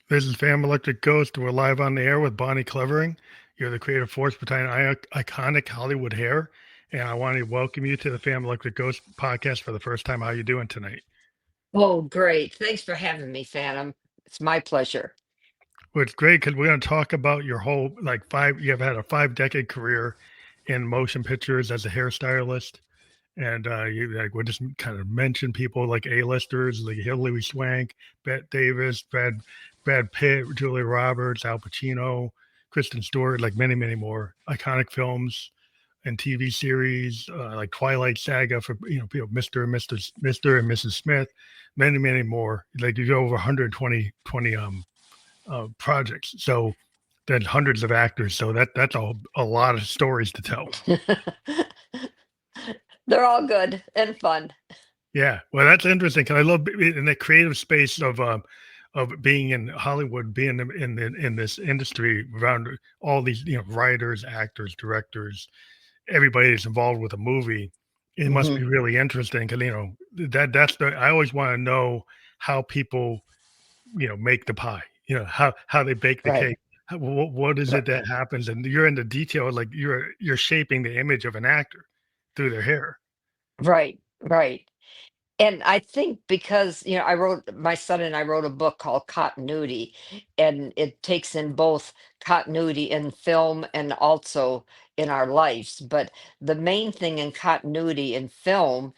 This is Fam Electric Ghost. We're live on the air with Bonnie Clevering. You're the creative force behind iconic Hollywood hair. And I want to welcome you to the Fam Electric Ghost podcast for the first time. How you doing tonight? Oh, great. Thanks for having me, Phantom. It's my pleasure. Well, it's great because we're going to talk about your whole, you've had a 5 decade career in motion pictures as a hairstylist. And we'll just kind of mention people like A-listers, like Hilary Swank, Bette Davis, Brad Pitt, Julia Roberts, Al Pacino, Kristen Stewart, like many, many more iconic films and TV series, like Twilight Saga for people, Mr. and Mrs. Smith, many, many more. Like you go over 120 projects. So then hundreds of actors. So that's a lot of stories to tell. They're all good and fun. Yeah, well, that's interesting because I love in the creative space of being in Hollywood, being in this industry around all these writers, actors, directors, everybody that's involved with a movie. It must Hmm. be really interesting because that's the I always want to know how people make the pie. How they bake the Right, cake. What is it right, that happens? And you're in the detail, like you're shaping the image of an actor through their hair. right. And I think because, my son and I wrote a book called Continuity, and it takes in both continuity in film and also in our lives. But the main thing in continuity in film,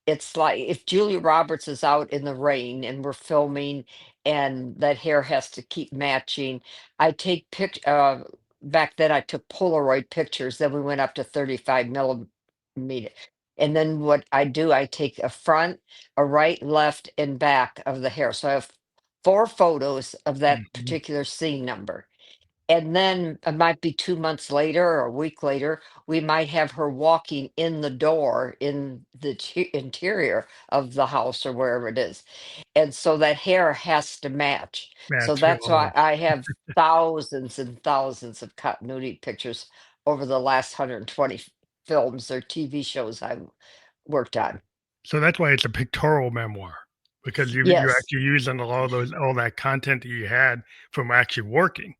it's like if Julia Roberts is out in the rain and we're filming and that hair has to keep matching, I take back then I took Polaroid pictures, then we went up to 35 millimeter. And then what I do, I take a front, a right, left, and back of the hair. So I have four photos of that Mhm. particular scene number. And then it might be 2 months later or a week later, we might have her walking in the door in the interior of the house or wherever it is. And so that hair has to match. So Match. that's why I have thousands and thousands of continuity pictures over the last 120 films or TV shows I've worked on. So that's why it's a pictorial memoir because you're Yes, actually using all that content that you had from actually working.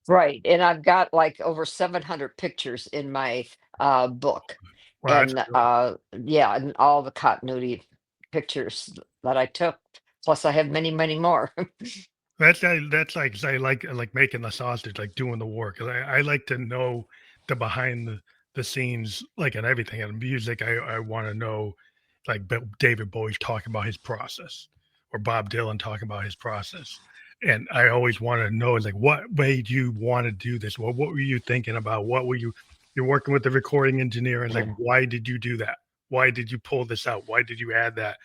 right. And I've got like over 700 pictures in my book. Wow, that's And cool. yeah, and all the continuity pictures that I took. Plus, I have many, many more. That's like 'cause I like making the sausage, like doing the work. 'Cause I like to know the behind the scenes, like in everything. And music, I want to know, like David Bowie's talking about his process, or Bob Dylan talking about his process. And I always want to know, like, what made you want to do this? What were you thinking about? You're working with the recording engineer, and like, why did you do that? Why did you pull this out? Why did you add that?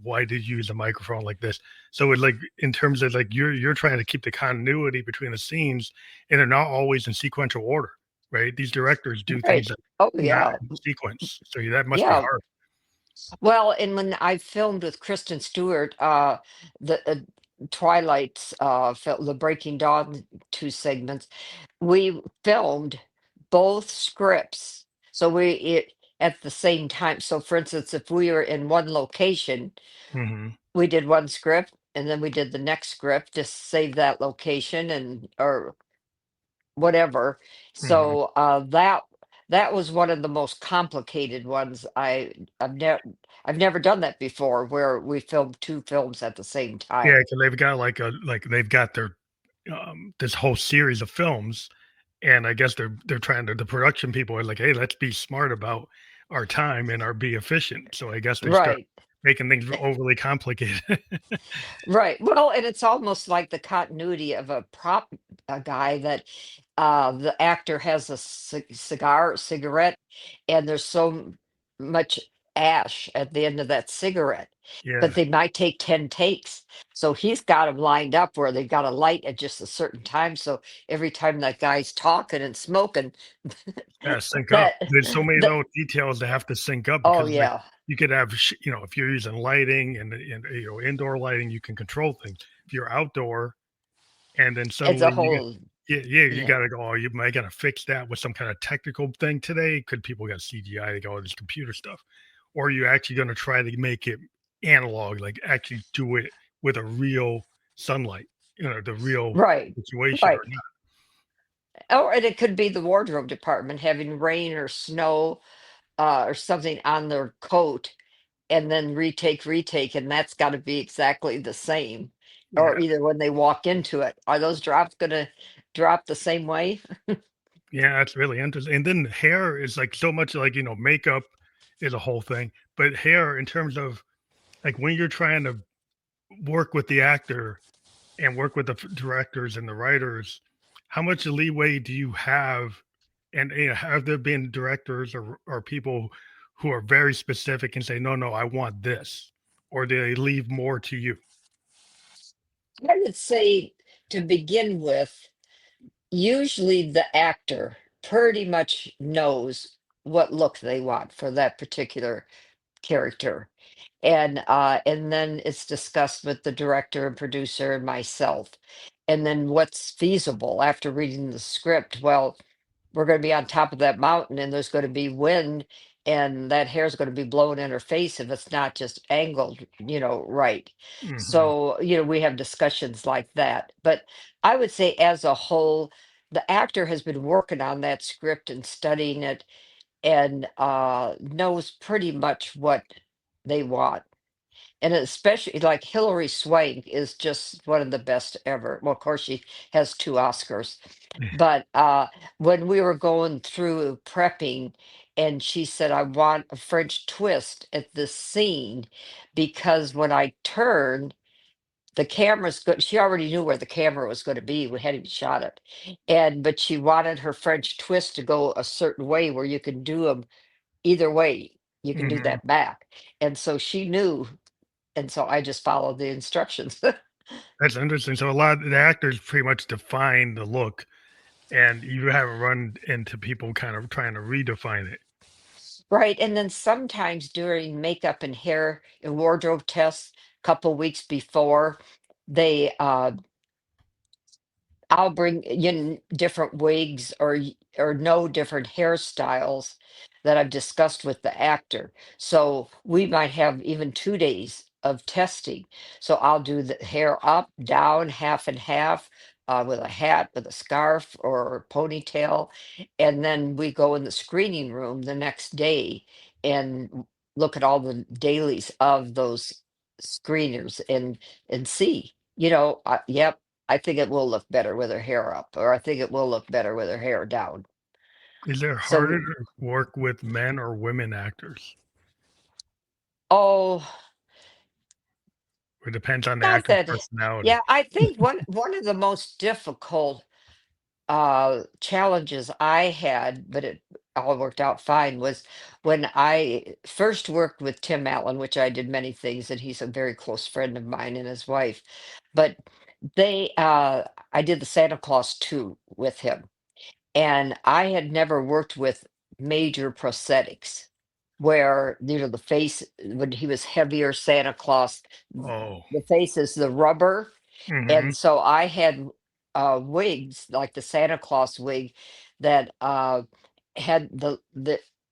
Why did you use a microphone like this? So it like in terms of like you're trying to keep the continuity between the scenes, and they're not always in sequential order, right? These directors do things Right. that Oh, not yeah. in sequence, so that must be Yeah. hard. Well, and when I filmed with Kristen Stewart, the Twilight's, the Breaking Dawn two segments, we filmed both scripts. So at the same time. So, for instance, if we were in one location, Hmm. we did one script and then we did the next script to save that location and or whatever. Hmm. So that was one of the most complicated ones. I've never done that before where we filmed two films at the same Yeah, time. because they've got they've got their this whole series of films, and I guess they're trying to the production people are like, hey, let's be smart about our time and our be efficient. So I guess they start Right. making things overly complicated. Right. Well, and it's almost like the continuity of a guy that the actor has a cigarette, and there's much ash at the end of that cigarette, but Yeah. they might take 10 takes. So he's got them lined up where they've got a light at just a certain time. So every time that guy's talking and smoking, Yeah, sync up. that, There's so many that, little details that have to sync up oh, because, like, yeah, you could have, if you're using lighting and indoor lighting, you can control things. If you're outdoor and then it's a suddenly you get, whole, yeah, you yeah, gotta go, oh, you might gotta fix that with some kind of technical thing today. Could people got CGI to go, all this computer stuff, or are you actually going to try to make it analog, like actually do it with a real sunlight? the real Right. situation or Right. not. And it could be the wardrobe department having rain or snow or something on their coat and then retake, and that's got to be exactly the same. Or Yeah, either when they walk into it, are those drops going to drop the same way? yeah, that's really interesting. And then hair is like so much like makeup is a whole thing, but hair in terms of like when you're trying to work with the actor and work with the directors and the writers, how much leeway do you have? And have there been directors or people who are very specific and say, no, no, I want this, or do they leave more to you? I would say to begin with, usually the actor pretty much knows what look they want for that particular character. And then it's discussed with the director and producer and myself. And then what's feasible after reading the script? Well, we're going to be on top of that mountain and there's going to be wind and that hair is going to be blowing in her face if it's not just angled, right. Hmm. So, we have discussions like that. But I would say as a whole, the actor has been working on that script and studying it and knows pretty much what they want. And especially like Hilary Swank is just one of the best ever. Well, of course, she has 2 Oscars. But when we were going through prepping, and she said, I want a French twist at this scene because when I turned, the camera's good. She already knew where the camera was going to be. We hadn't even shot it. But she wanted her French twist to go a certain way where you can do them either way. You can do Hmm. that back. And so she knew, and so I just followed the instructions. That's interesting. So a lot of the actors pretty much define the look, and you haven't run into people kind of trying to redefine it. Right, and then sometimes during makeup and hair and wardrobe tests, couple weeks before, they, I'll bring in different wigs or no different hairstyles that I've discussed with the actor. So we might have even 2 days of testing. So I'll do the hair up, down, half and half, with a hat, with a scarf or ponytail, and then we go in the screening room the next day and look at all the dailies of those screeners and see. Yep, I think it will look better with her hair up, or I think it will look better with her hair down. Is it harder So, to work with men or women actors? oh, It depends on the not actor's that. personality. Yeah, I think one of the most difficult challenges I had, but it all worked out fine, was when I first worked with Tim Allen, which I did many things, and he's a very close friend of mine and his wife. But I did the Santa Claus 2 with him. And I had never worked with major prosthetics where, the face, when he was heavier Santa Claus, Oh. the face is the rubber. Mhm. And so I had wigs, like the Santa Claus wig, that had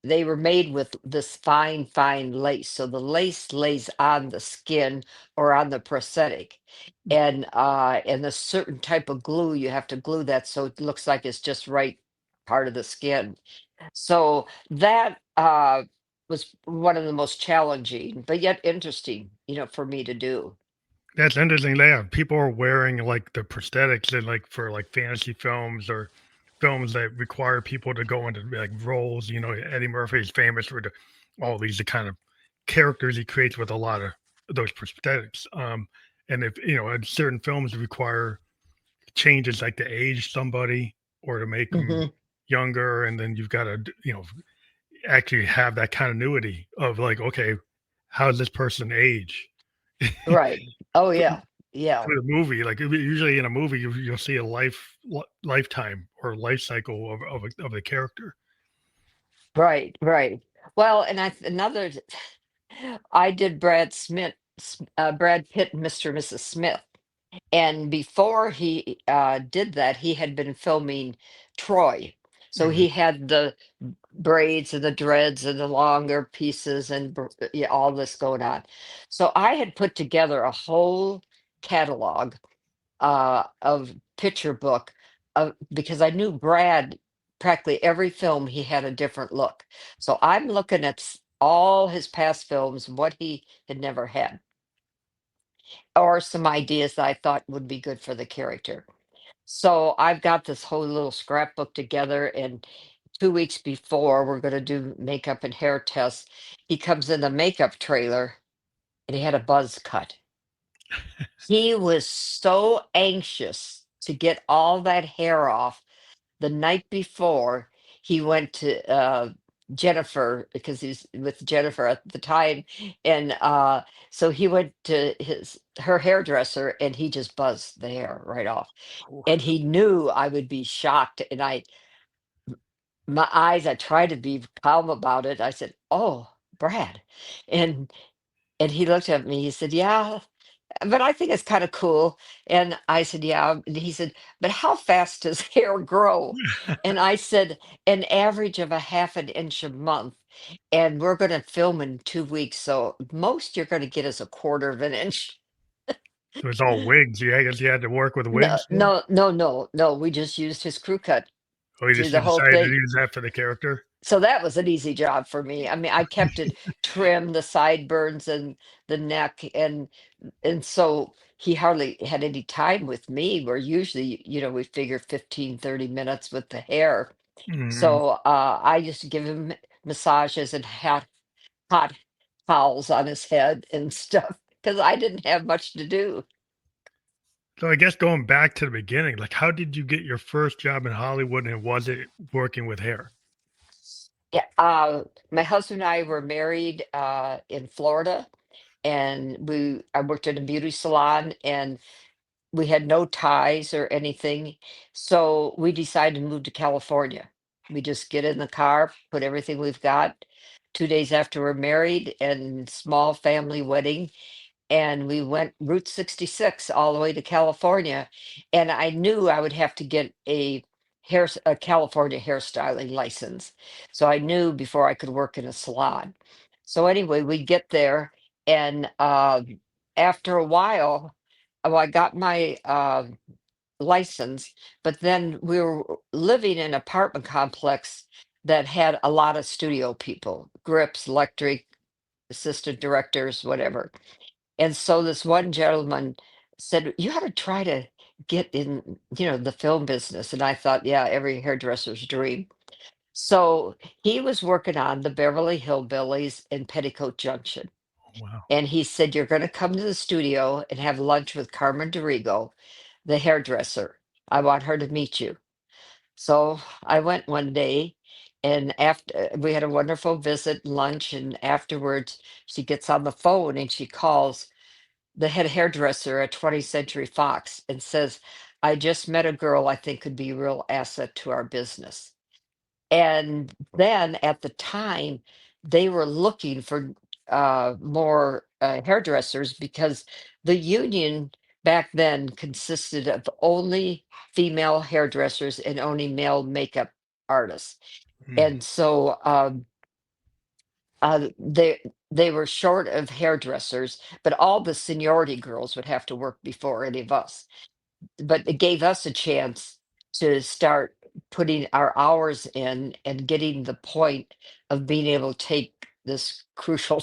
they were made with this fine, fine lace. So the lace lays on the skin or on the prosthetic. And a certain type of glue, you have to glue that so it looks like it's just right part of the skin. So that was one of the most challenging, but yet interesting, for me to do. That's interesting. Yeah, people are wearing like the prosthetics and like for like fantasy films or films that require people to go into like roles. Eddie Murphy is famous for all these kind of characters he creates with a lot of those prosthetics. And if and certain films require changes like to age somebody or to make them Hmm. younger, and then you've got to actually have that continuity of like, okay, how does this person age? Right. Oh yeah. Yeah. Through the movie, like, usually in a movie, you'll see a lifetime or life cycle of the character. Right. Right. Well, and I did Brad Pitt and Mr. and Mrs. Smith. And before he did that, he had been filming Troy. So Mhm. he had the braids and the dreads and the longer pieces and yeah, all this going on. So I had put together a whole catalog of picture book, because I knew Brad, practically every film he had a different look. So I'm looking at all his past films, what he had never had, or some ideas that I thought would be good for the character. So I've got this whole little scrapbook together, and 2 weeks before we're going to do makeup and hair tests, he comes in the makeup trailer and he had a buzz cut. He was so anxious to get all that hair off. The night before, he went to Jennifer, because he's with Jennifer at the time, and so he went to his her hairdresser, and he just buzzed the hair right off. Oh, And he knew I would be shocked, and I tried to be calm about it. I said, "Oh, Brad," and and he looked at me. He said, "Yeah, but I think it's kind of cool." And I said, "Yeah." And he said, "But how fast does hair grow?" And I said, "An average of a half an inch a month. And we're going to film in 2 weeks. So most you're going to get is a quarter of an inch." it was all wigs. Yeah, I guess you had to work with No, wigs then? no, no, no, no. We just used his crew cut Or through you the whole decided to thing. use that for the character? So that was an easy job for me. I mean, I kept it trim, the sideburns and the neck, and so he hardly had any time with me, where usually, we figure 15, 30 minutes with the hair. Mhm. So I used to give him massages and hot towels on his head and stuff, because I didn't have much to do. So I guess going back to the beginning, like, how did you get your first job in Hollywood, and was it working with hair? Yeah, my husband and I were married in Florida, and I worked at a beauty salon, and we had no ties or anything. So we decided to move to California. We just get in the car, put everything we've got. 2 days after we're married, and small family wedding, and we went Route 66 all the way to California. And I knew I would have to get a California hairstyling license. So I knew before I could work in a salon. So anyway, we get there, and after a while, well, I got my license, but then we were living in an apartment complex that had a lot of studio people, grips, electric, assistant directors, whatever. And so this one gentleman said, "You ought to try to get in, the film business." And I thought, yeah, every hairdresser's dream. So he was working on the Beverly Hillbillies in Petticoat Junction. Oh, wow. And he said, "You're going to come to the studio and have lunch with Carmen Dorigo, the hairdresser. I want her to meet you." So I went one day, and after we had a wonderful visit, lunch, and afterwards she gets on the phone and she calls the head hairdresser at 20th Century Fox and says, "I just met a girl I think could be a real asset to our business." And then at the time, they were looking for more hairdressers, because the union back then consisted of only female hairdressers and only male makeup artists. Mm. And so they were short of hairdressers, but all the seniority girls would have to work before any of us. But it gave us a chance to start putting our hours in and getting the point of being able to take this crucial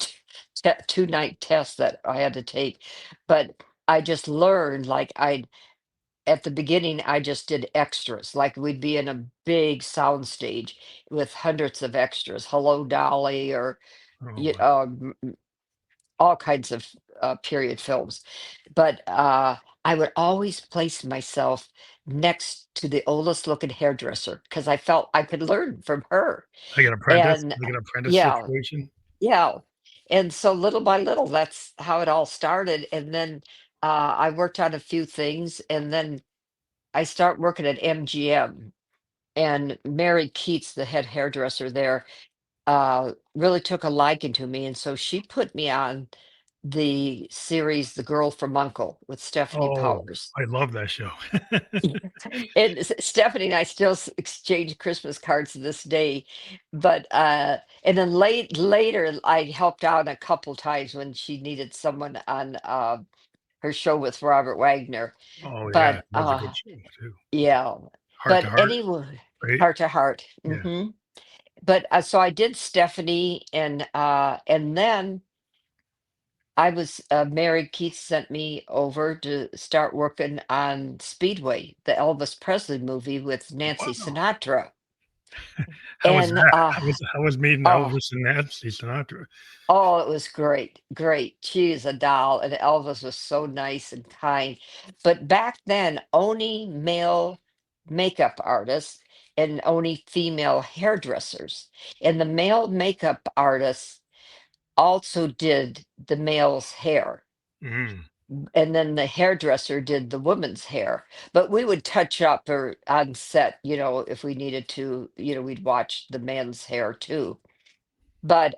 2-night test that I had to take. But I just learned, like, at the beginning, I just did extras. Like, we'd be in a big sound stage with hundreds of extras, Hello Dolly, or Oh, y- wow. um, all kinds of period films. But I would always place myself next to the oldest looking hairdresser, because I felt I could learn from her. And Like an apprentice yeah, situation? yeah. And so little by little, that's how it all started. And then I worked on a few things, and then I start working at MGM. And Mary Keats, the head hairdresser there, really took a liking to me, and so she put me on the series The Girl from Uncle with Stephanie Oh, Powers. I love that show. And Stephanie and I still exchange Christmas cards to this day. But and then later I helped out a couple times when she needed someone on her show with Robert Wagner. Oh yeah, But that was a good show too. yeah, Heart to but Heart, anyway, right? Heart to Heart. Yeah. But so I did Stephanie, and then I was married. Keith sent me over to start working on Speedway, the Elvis Presley movie with Nancy Wow. Sinatra. How was And that? How was meeting oh, Elvis and Nancy Sinatra? oh, it was great, great. She's a doll, and Elvis was so nice and kind. But back then, only male makeup artists and only female hairdressers. And the male makeup artists also did the male's hair. Mm. And then the hairdresser did the woman's hair. But we would touch up or on set, if we needed to, we'd watch the man's hair too. But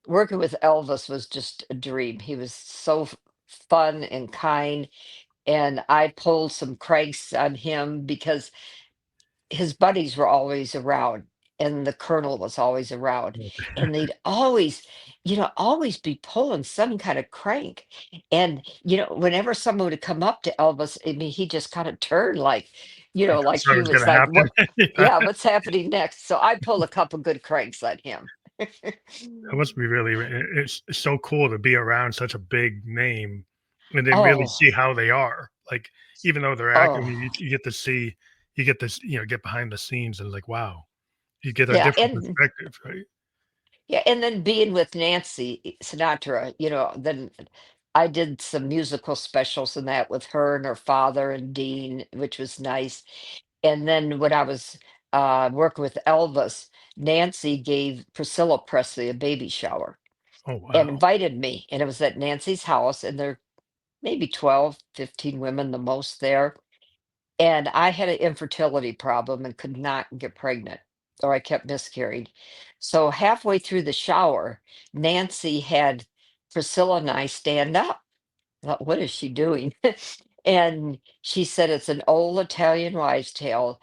working with Elvis was just a dream. He was so fun and kind, and I pulled some cranks on him because his buddies were always around, and the colonel was always around, and they'd always be pulling some kind of crank. And whenever someone would come up to Elvis, I mean, he just kind of turned like, like So it he was was gonna like, happen. what? Yeah, what's happening next? So I pulled a couple good cranks on him. That must be really it's so cool to be around such a big name and then really Oh, see how they are. Like, even though they're acting, oh, you get to see you get this, get behind the scenes and like, wow, you get a yeah, different perspective, right? and then being with Nancy Sinatra, then I did some musical specials and that with her and her father and Dean, which was nice. And then when I was working with Elvis, Nancy gave Priscilla Presley a baby shower Oh, and wow. invited me. And it was at Nancy's house, and there maybe 12, 15 women the most there. And I had an infertility problem and could not get pregnant, or I kept miscarrying. So halfway through the shower, Nancy had Priscilla and I stand up. I thought, what is she doing? And she said, it's an old Italian wives' tale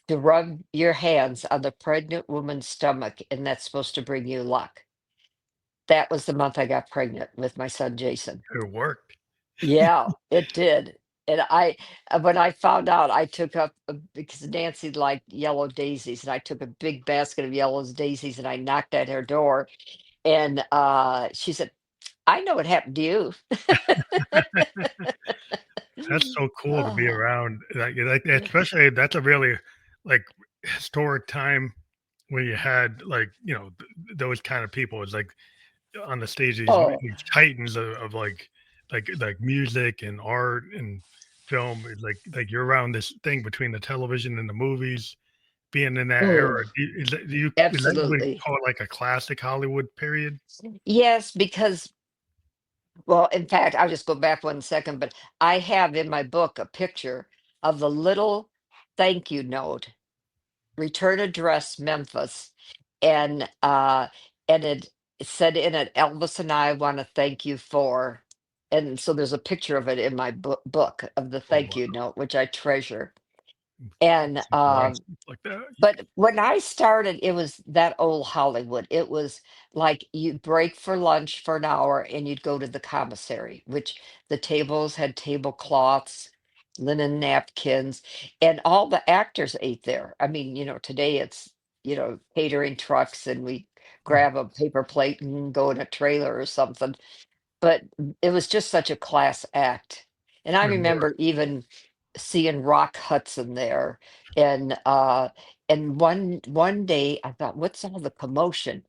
to rub your hands on the pregnant woman's stomach, and that's supposed to bring you luck. That was the month I got pregnant with my son, Jason. It worked. Yeah, it did. And when I found out, I took up because Nancy liked yellow daisies, and I took a big basket of yellow daisies and I knocked at her door. And she said, I know what happened to you. That's so cool to be Oh, around, especially that's a really, like, historic time when you had, like, those kind of people. It's like on the stage, oh, these titans of like music and art and film. It's like you're around this thing between the television and the movies, being in that era. oh, Is that you would absolutely. call it like a classic Hollywood period? Yes, because, well, in fact, I'll just go back 1 second, but I have in my book a picture of the little thank you note, return address Memphis, and it said in it, Elvis and I want to thank you for, and so there's a picture of it in my book of the Oh, thank you wow. note, which I treasure. And Some around stuff like that. but when I started, it was that old Hollywood. It was like you'd break for lunch for an hour and you'd go to the commissary, which the tables had tablecloths, linen napkins, and all the actors ate there. I mean, today it's, catering trucks and we Mm, grab a paper plate and go in a trailer or something. But it was just such a class act. And I Memoir. remember even seeing Rock Hudson there, and one day I thought, "What's all the commotion?"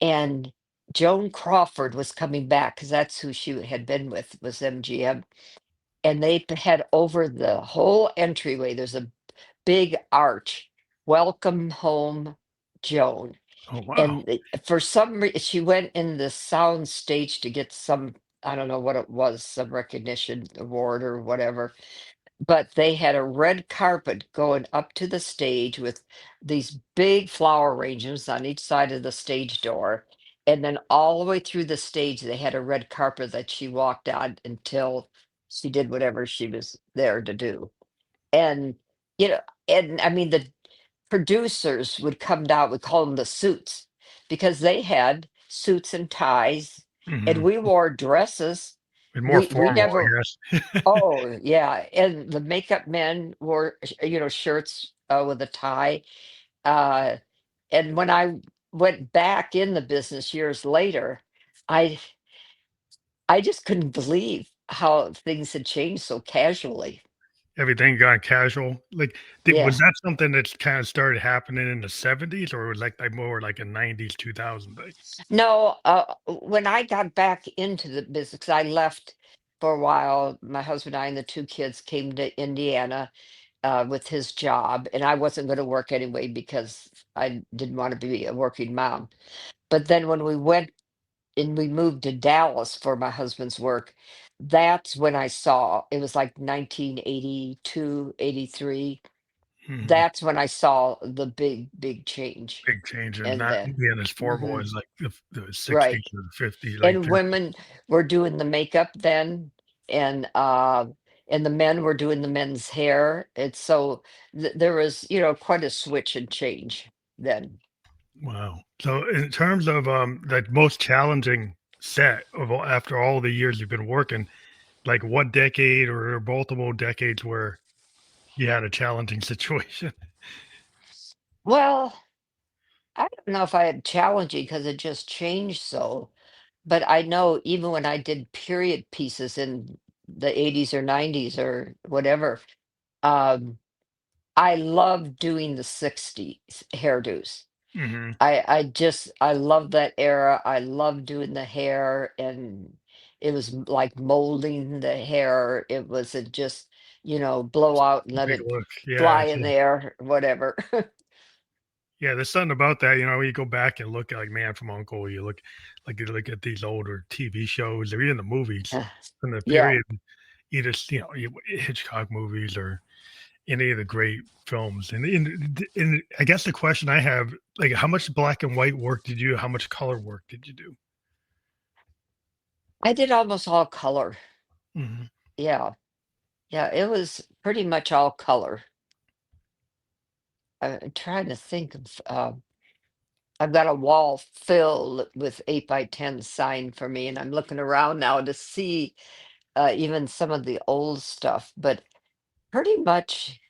And Joan Crawford was coming back because that's who she had been with, was MGM, and they had over the whole entryway, there's a big arch, "Welcome home, Joan." Oh, wow. And for some reason, she went in the sound stage to get some, I don't know what it was, some recognition award or whatever. But they had a red carpet going up to the stage with these big flower arrangements on each side of the stage door. And then all the way through the stage, they had a red carpet that she walked on until she did whatever she was there to do. And, you know, and I mean, the producers would come down, we call them the suits, because they had suits and ties, and Mhm. we wore dresses. And more We formal, never. I guess. Oh, yeah, and the makeup men wore, shirts, with a tie, uh, and when I went back in the business years later, I I just couldn't believe how things had changed so casually. Everything gone casual. Like, was Yeah. that something that kinda started happening in the '70s, or was like more like a '90s, 2000 thing? No, when I got back into the business, 'cause I left for a while, my husband and I and the 2 kids came to Indiana, with his job, and I wasn't gonna work anyway because I didn't wanna be a working mom. But then when we went and we moved to Dallas for my husband's work, that's when I saw it was like 1982, 83. Mhm. That's when I saw the big change. Big change in And not then being as formal mhm, as, like, the '60s right. or the '50s, like, And the women were doing the makeup then, and, uh, and the men were doing the men's hair. It's so there was, quite a switch and change then. wow. So, in terms of, like, most challenging set of all after all the years you've been working, like, what decade or multiple decades where you had a challenging situation? Well, I don't know if I had challenging because it just changed so, but I know even when I did period pieces in the 80s or 90s or whatever, um, I loved doing the 60s hairdos. Mhm. I love that era. I love doing the hair, and it was like molding the hair. It wasn't just, blow out and let Big it look. Yeah, fly it's in the air, whatever. yeah, there's something about that, you go back and look at, like, Man from U.N.C.L.E., you look at these older TV shows or even the movies Uh, from the Yeah. period, either, Hitchcock movies or any of the great films, and I guess the question I have, like, how much black and white work did you do? How much color work did you do? I did almost all color. Mhm. Yeah. Yeah, it was pretty much all color. I'm trying to think of, I've got a wall filled with 8 by 10 signed for me, and I'm looking around now to see, even some of the old stuff, but pretty much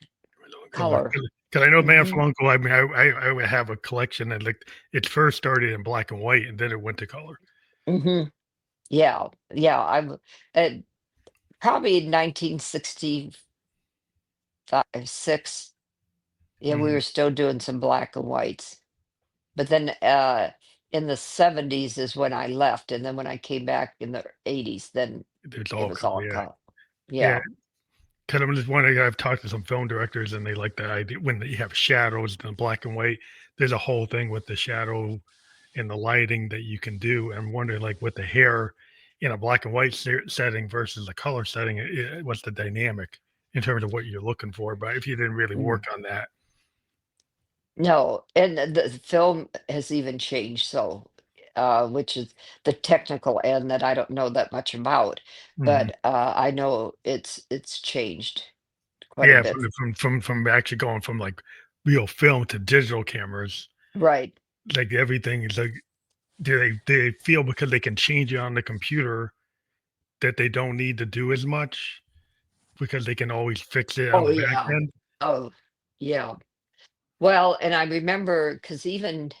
Color, color. because I know Man Mhm. from U.N.C.L.E., I mean, I would have a collection that, like, it first started in black and white, and then it went to color. Mhm. Yeah. Yeah, uh, probably 1965, 6. Yeah, we Mhm. were still doing some black and whites. But then, in the '70s is when I left, and then when I came back in the '80s, then It's it all was color, all yeah. color. Yeah. Yeah. 'Cause I'm just wondering, I've talked to some film directors and they like that idea when you have shadows in black and white, there's a whole thing with the shadow and the lighting that you can do. I'm wondering, like, with the hair in a black and white setting versus a color setting, what's the dynamic in terms of what you're looking for? But if you didn't really Mm. work on that, No, and the film has even changed, so, which is the technical end that I don't know that much about, mhm. but, I know it's changed quite a Yeah, bit. from actually going from like real film to digital cameras, Right. like everything is like, do they feel because they can change it on the computer that they don't need to do as much? Because they can always fix it on Oh, the back yeah. end. Oh, yeah. Well, and I remember because even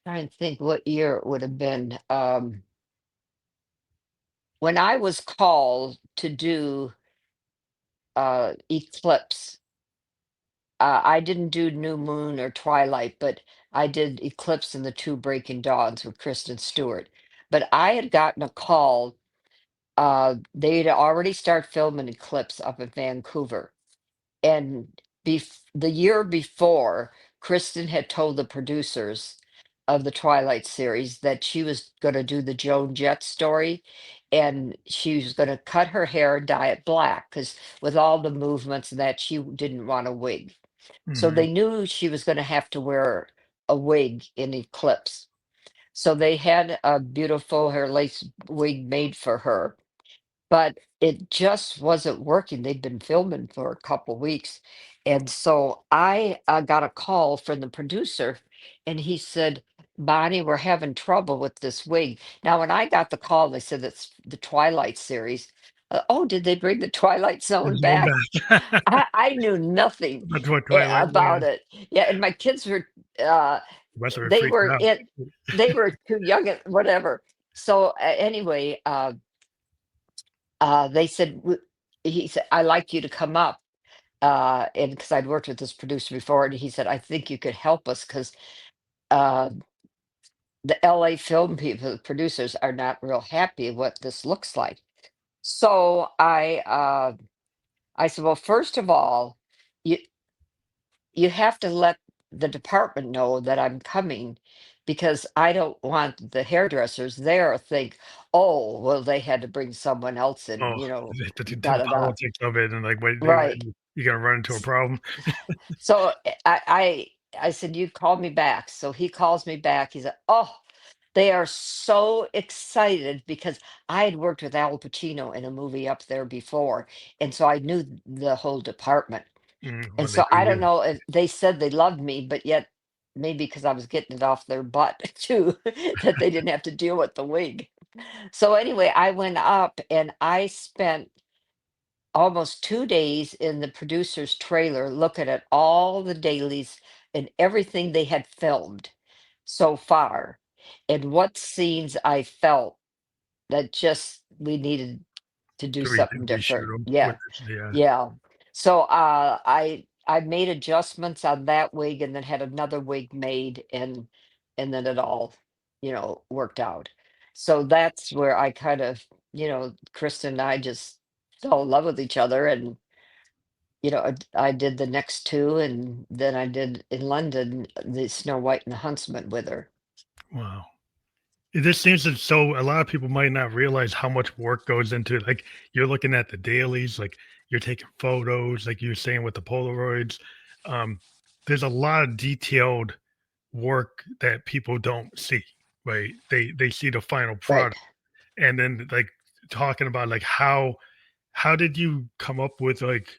trying to think what year it would have been, when I was called to do, Eclipse, I didn't do New Moon or Twilight, but I did Eclipse and the Two Breaking Dawns with Kristen Stewart. But I had gotten a call, they'd already start filming Eclipse up in Vancouver. And the year before, Kristen had told the producers of the Twilight series that she was going to do the Joan Jett story, and she was going to cut her hair and dye it black because with all the movements and that, she didn't want a wig. So Mhm. they knew she was going to have to wear a wig in Eclipse. So they had a beautiful hair lace wig made for her, but it just wasn't working. They'd been filming for a couple weeks. And so I got a call from the producer, and he said, Bonnie, we're having trouble with this wig. Now, when I got the call, they said it's the Twilight series. Oh, did they bring the Twilight Zone There's no back? back. I knew nothing That's what Twilight about was. it. Yeah, and my kids were uh You must have been they freaking were out. it they were too young and whatever. So anyway, they said he said I'd like you to come up and because I'd worked with this producer before, and he said I think you could help us because uh the LA film people, the producers are not real happy what this looks like. So I said, well, first of all, you you have to let the department know that I'm coming because I don't want the hairdressers there think, oh, well, they had to bring someone else in, Oh, da the da da. politics of it and, like, what Right. you're gonna run into a problem. So I said, you call me back. So he calls me back. He said, oh, they are so excited because I had worked with Al Pacino in a movie up there before. And so I knew the whole department. And When they so knew I don't you. know if they said they loved me, but yet maybe because I was getting it off their butt too, that they didn't have to deal with the wig. So anyway, I went up and I spent almost 2 days in the producer's trailer looking at all the dailies and everything they had filmed so far and what scenes I felt that just we needed to do something Reshoot different. them with Yeah. this, yeah. Yeah. So I made adjustments on that wig and then had another wig made and then it all, worked out. So that's where I kind of, Kristen and I just fell in love with each other and I did the next two and then I did in London the Snow White and the Huntsman with her. Wow. It just seems that so a lot of people might not realize how much work goes into it. Like, you're looking at the dailies, like, you're taking photos, like you were saying with the Polaroids. Um, there's a lot of detailed work that people don't see, right? They see the final Right. product, and then, like, talking about, like, how did you come up with, like,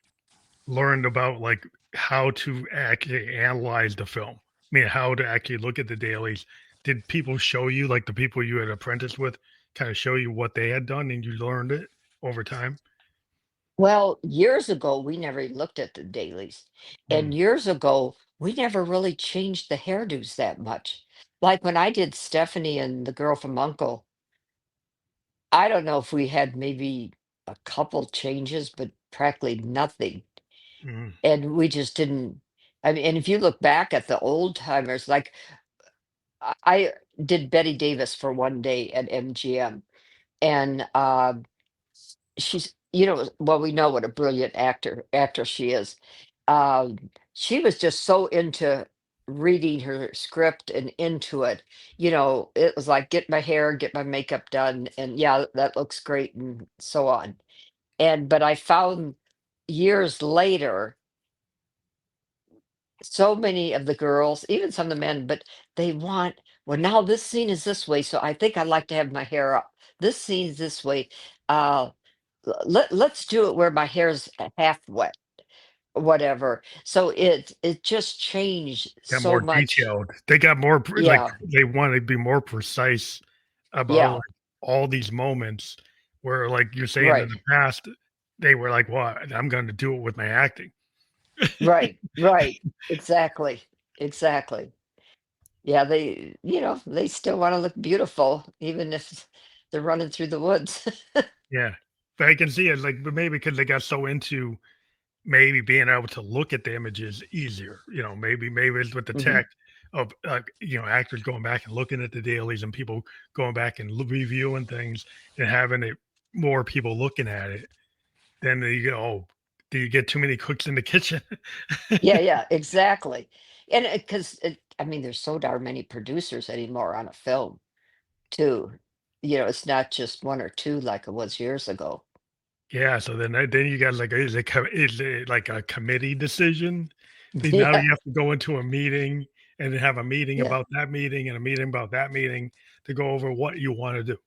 learned about, like, how to actually analyze the film? I mean, how to actually look at the dailies. Did people show you, like, the people you had apprenticed with, kinda show you what they had done and you learned it over time? Well, years ago, we never even looked at the dailies. And Mm, years ago, we never really changed the hairdos that much. Like when I did Stephanie and the girl from Uncle, I don't know if we had maybe a couple changes, but practically nothing. mhm, And we just didn't. I mean, and if you look back at the old timers, like I did Betty Davis for one day at MGM, and she's well we know what a brilliant actress she is. She was just so into reading her script and into it. It was like get my hair, get my makeup done, and yeah, that looks great and so on. But I found years later so many of the girls, even some of the men, but they want, well, now this scene is this way, so I think I'd like to have my hair up. This scene's this way. Uh, let's do it where my hair's half wet, whatever. So it just changed got so more much. detailed. They got more like, Yeah, they wanna be more precise about, yeah, like, all these moments where, like you're saying in right, the past, they were like, "Well, I'm gonna do it with my acting." right, right. Exactly, exactly. Yeah, they still want to look beautiful, even if they're running through the woods. Yeah. But I can see it, like, but maybe because they got so into maybe being able to look at the images easier, maybe it's with the Mhm. tech of, actors going back and looking at the dailies and people going back and reviewing things and having it more people looking at it. Then you go, "Oh, do you get too many cooks in the kitchen?" Yeah, yeah, exactly. And because I mean, there's so darn many producers anymore on a film too. It's not just one or two like it was years ago. Yeah, so then you got, like, is it like a committee decision? Then now Yeah, you have to go into a meeting and then have a meeting yeah, about that meeting and a meeting about that meeting to go over what you wanna do.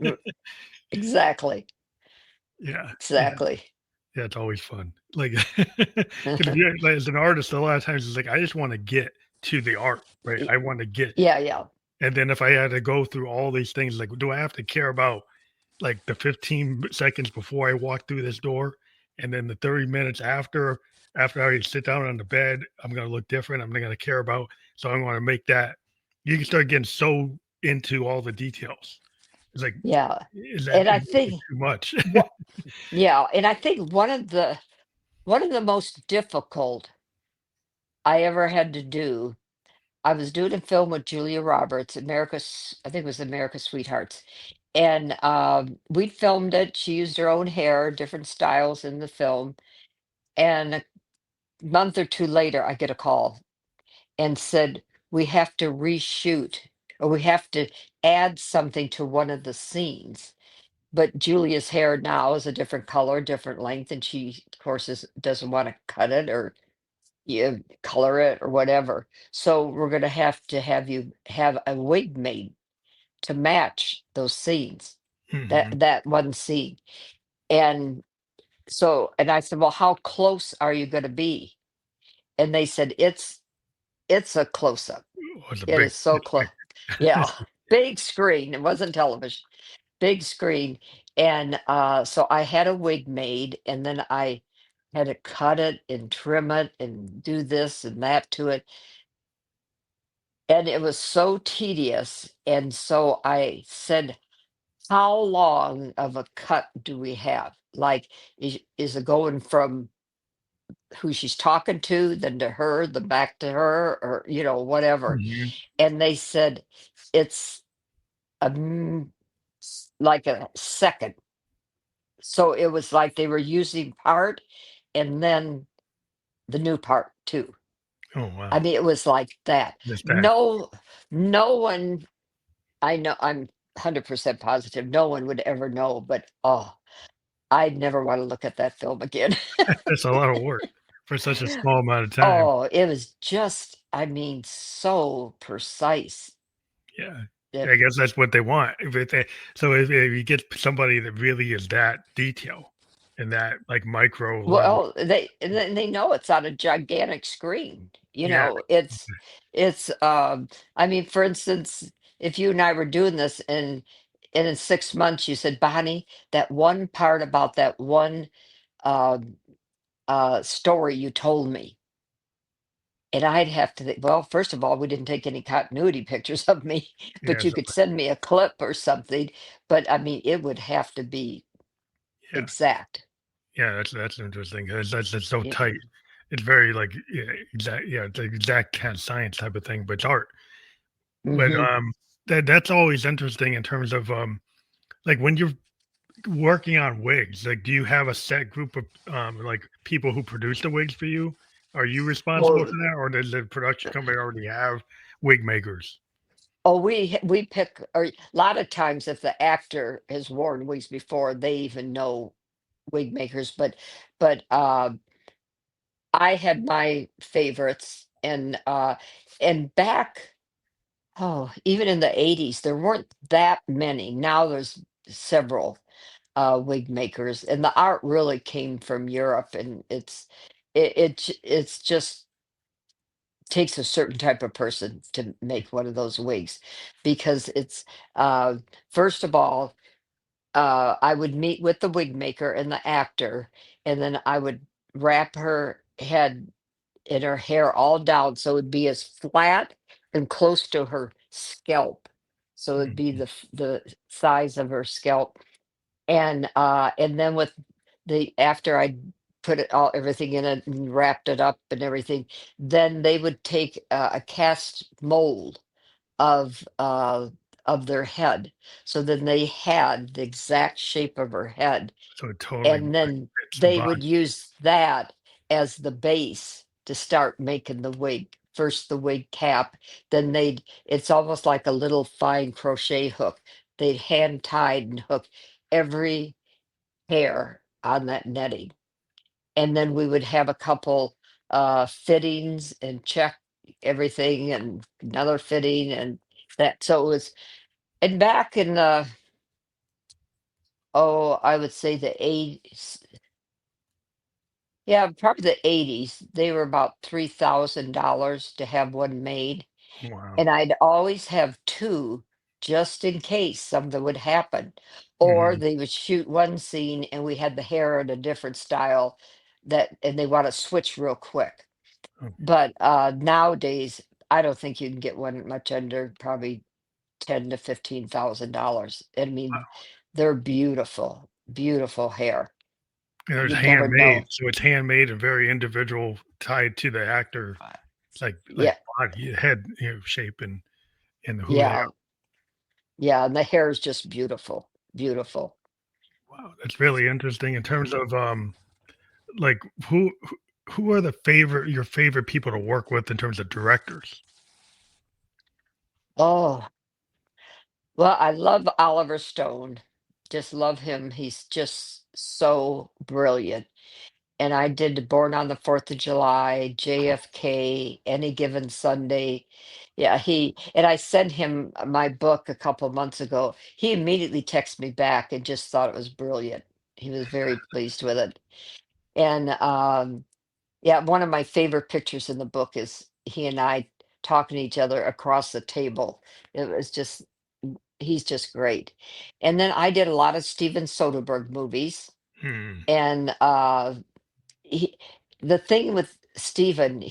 r- exactly, Yeah, yeah, exactly. yeah, it's always fun. Like, 'cause if you like, as an artist, a lot of times it's like, I just wanna get to the art, right? Y- I want to get, yeah, yeah, and then if I had to go through all these things, like, do I have to care about like the 15 seconds before I walk through this door, and then the 30 minutes after I sit down on the bed, I'm gonna look different. I'm not gonna care about. So I want to make that. You can start getting so into all the details. It's like, yeah. is that And I is it think too much? what, yeah, and I think one of the most difficult I ever had to do. I was doing a film with Julia Roberts, I think it was America's Sweethearts. And we filmed it. She used her own hair, different styles in the film. And a month or two later, I get a call and said, we have to reshoot or we have to add something to one of the scenes. But Julia's hair now is a different color, different length, and she, of course, doesn't want to cut it or color it or whatever. So we're going to have you have a wig made to match those scenes, Mhm. that one scene. And and I said, well, how close are you going to be? And they said, it's a close up. Oh, it's a It big. is so close. Yeah. Big screen. It wasn't television, big screen. And so I had a wig made, and then I had to cut it and trim it and do this and that to it. And it was so tedious. And so I said, how long of a cut do we have? Like, is it going from who she's talking to, then to her, then back to her, or, whatever? Mhm. And they said, it's like a second. So it was like they were using part and then the new part too. Oh I wow, mean, it was like that. just that. No, no one, I know, I'm 100% positive no one would ever know, but oh, I'd never want to look at that film again. That's a lot of work for such a small amount of time. Oh, it was just, I mean, so precise. Yeah. That I guess that's what they want. If you get somebody that really is that detail and that like micro level. Well, and then they know it's on a gigantic screen. Yeah. It's I mean, for instance, if you and I were doing this and in 6 months you said, Bonnie, that one part about that one um story you told me. And I'd have to think, well, first of all, we didn't take any continuity pictures of me, Yeah. but you So, could send me a clip or something. But I mean, it would have to be yeah. exact. Yeah. That's interesting because that's so Yeah. tight. It's very like, yeah, exact. Yeah. It's like exact kind of science type of thing, but it's art. But Hmm. that's always interesting in terms of like when you're working on wigs, like, do you have a set group of, like, people who produce the wigs for you? Are you responsible Well, for that, or does the production company already have wig makers? oh, we pick, or a lot of times if the actor has worn wigs before, they even know wig makers. But I had my favorites, and back, oh, even in the 80s, there weren't that many. Now there's several wig makers, and the art really came from Europe, and it's just takes a certain type of person to make one of those wigs because it's uh, first of all, I would meet with the wig maker and the actor, and then I would wrap her head and her hair all down so it'd be as flat and close to her scalp. So it'd be Mhm. the size of her scalp. And then with the after I put it all everything in it and wrapped it up and everything, then they would take a cast mold of uh of their head. So then they had the exact shape of her head, So it totally, and like, then fits the they body. would use that as the base to start making the wig. First the wig cap, then it's almost like a little fine crochet hook. They'd hand tied and hook every hair on that netting. And then we would have a couple fittings and check everything and another fitting and that. So it was, and back in the, oh, I would say the 80s, Yeah, probably the 80s. They were about $3,000 to have one made. Wow. And I'd always have two just in case something would happen. Or Mhm. they would shoot one scene and we had the hair in a different style that and they want to switch real quick. Oh, But nowadays, I don't think you can get one much under probably 10 to $15,000. I mean, wow. they're beautiful, beautiful hair. And it's You'd never handmade, know. so it's handmade and very individual, tied to the actor, Uh, like Yeah, body, head, shape and who they yeah, are. yeah. And the hair is just beautiful, beautiful. Wow, that's really interesting in terms of, like, who are your favorite people to work with in terms of directors? Oh, well, I love Oliver Stone. Just love him. He's just so brilliant. And I did Born on the 4th of July, JFK, Any Given Sunday. Yeah, and I sent him my book a couple months ago. He immediately texted me back and just thought it was brilliant. He was very pleased with it. And yeah, one of my favorite pictures in the book is he and I talking to each other across the table. It was just he's just great. And then I did a lot of Steven Soderbergh movies, Hmm, and he the thing with Steven,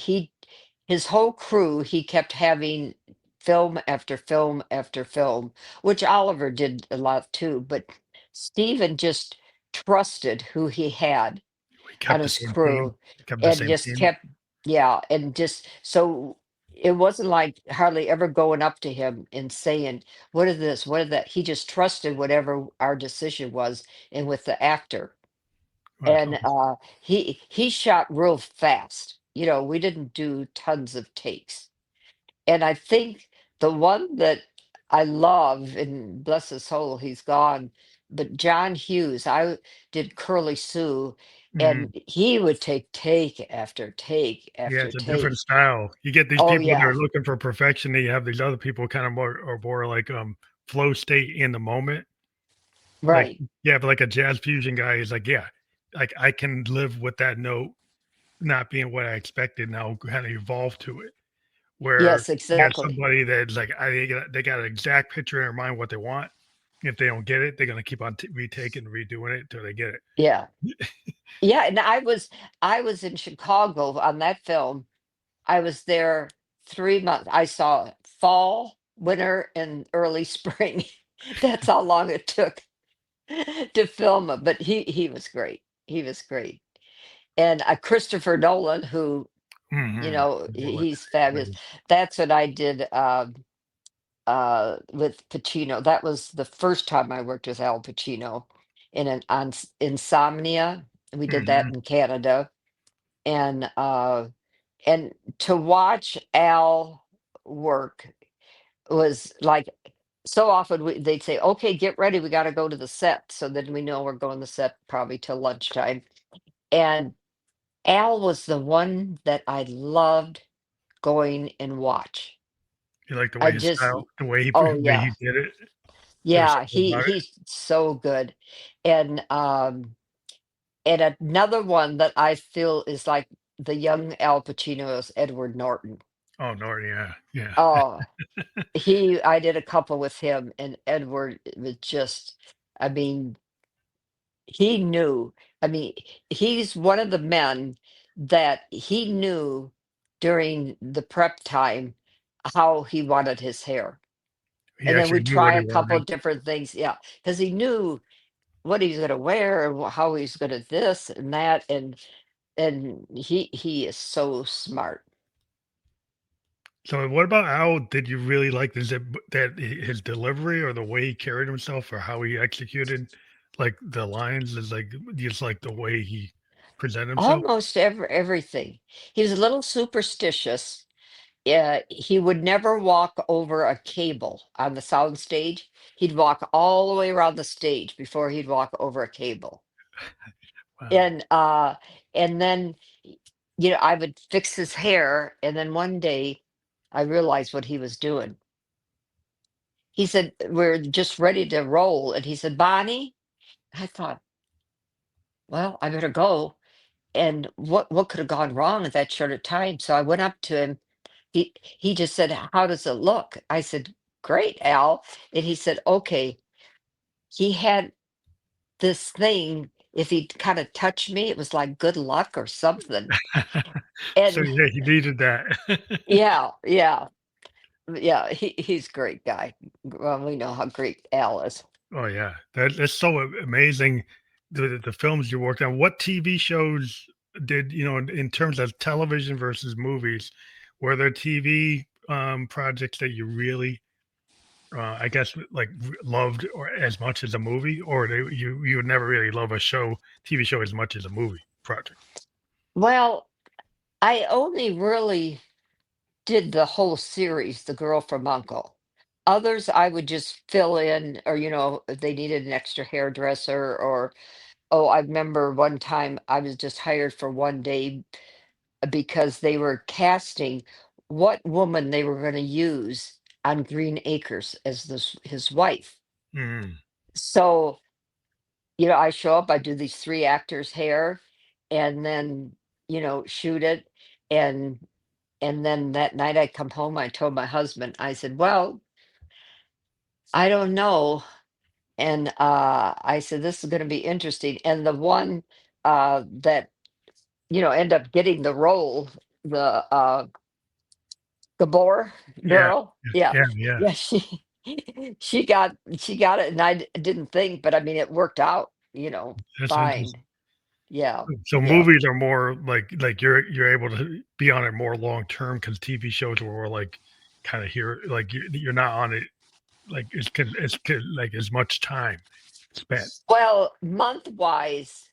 his whole crew, he kept having film after film after film, which Oliver did a lot too, but Steven just trusted who he had we on kept the his same team, crew kept the and same just team. kept, yeah, and just so it wasn't like hardly ever going up to him and saying, "What is this? What is that?" He just trusted whatever our decision was, and with the actor. Well, that's And awesome. he shot real fast. We didn't do tons of takes. And I think the one that I love, and bless his soul, he's gone, but John Hughes, I did Curly Sue, Mhm. and he would take after take Yeah, after it's a different take. style. You get these Oh people that yeah, are looking for perfection, and you have these other people kind of more like, flow state in the moment. Like, right. you have like a jazz fusion guy, he's like, "Yeah, like, I can live with that note not being what I expected, and I'll kinda evolve to it." Where Yes, you have exactly. somebody that's like, they got an exact picture in their mind what they want. If they don't get it, they're gonna keep on retaking and redoing it until they get it. Yeah. Yeah, and I was in Chicago on that film. I was there 3 months. I saw fall, winter, and early spring. That's how long it took to film it, but he was great. He was great. And, Christopher Nolan, who, Mhm. Well, he's fabulous. That's what I did, with Pacino. That was the first time I worked with Al Pacino on Insomnia. We did that mhm. in Canada, and, and to watch Al work was like so often they'd say, "Okay, get ready. We got to go to the set." So then we know we're going to the set probably till lunchtime. And Al was the one that I loved going and watch. You like the I way his just, style, the way oh he yeah, did it? There was yeah. something He about it? he's so good. And another one that I feel is like the young Al Pacino is Edward Norton. Oh, no, yeah, yeah. Oh, I did a couple with him, and Edward was just, I mean, he knew. I mean, he's one of the men that he knew during the prep time how he wanted his hair. He And then actually we'd knew what try he a couple wanted. of different things. Yeah. Because he knew what he's gonna wear and how he's gonna this and that. And he is so smart. So what about Al did you really like? Is it that his delivery or the way he carried himself or how he executed, like, the lines is, like, just, like, the way he presented himself? Almost everything. He was a little superstitious. Yeah, he would never walk over a cable on the sound stage. He'd walk all the way around the stage before he'd walk over a cable. Wow. And then I would fix his hair, and then one day I realized what he was doing. He said, "We're just ready to roll." And he said, "Bonnie," I thought, well, I better go. and what could have gone wrong at that short of time? So I went up to him. He just said, "How does it look?" I said, "Great, Al." And he said, "Okay." He had this thing, if he kind of touched me, it was like good luck or something. So, And yeah, he needed that. yeah, yeah, yeah, he's a great guy. Well, we know how great Al is. Oh, yeah. That's so amazing, the films you worked on. What TV shows did in terms of television versus movies, were there TV, projects that you really, I guess, like, loved or as much as a movie? Or you would never really love a TV show as much as a movie project? Well, I only really did the whole series, The Girl from Uncle. Others, I would just fill in, or, if they needed an extra hairdresser, or, oh, I remember one time I was just hired for one day because they were casting what woman they were going to use on Green Acres as his wife. Mm, So, I show up, I do these three actors' hair, and then, shoot it. And then that night I come home, I told my husband, I said, "Well, I don't know." And I said, "This is going to be interesting." And the one that, end up getting the role, the Gabor yeah, girl, yeah, yeah, yeah. yeah, she got it, and didn't think, but I mean, it worked out, That's fine. interesting. Yeah, So yeah. movies are more like you're able to be on it more long term because TV shows were more like kind of here like you're not on it like like as much time spent. Well, month-wise,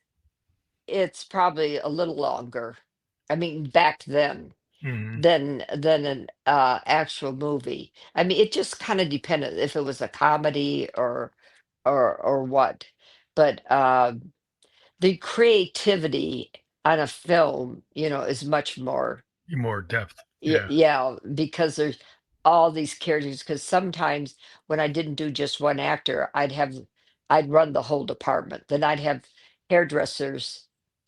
it's probably a little longer. I mean, back then, Mhm. than an actual movie. I mean, it just kind of depended if it was a comedy or what. But the creativity on a film, is much more. More depth. Yeah. Yeah, because there's all these characters. Because sometimes when I didn't do just one actor, I'd run the whole department. Then I'd have hairdressers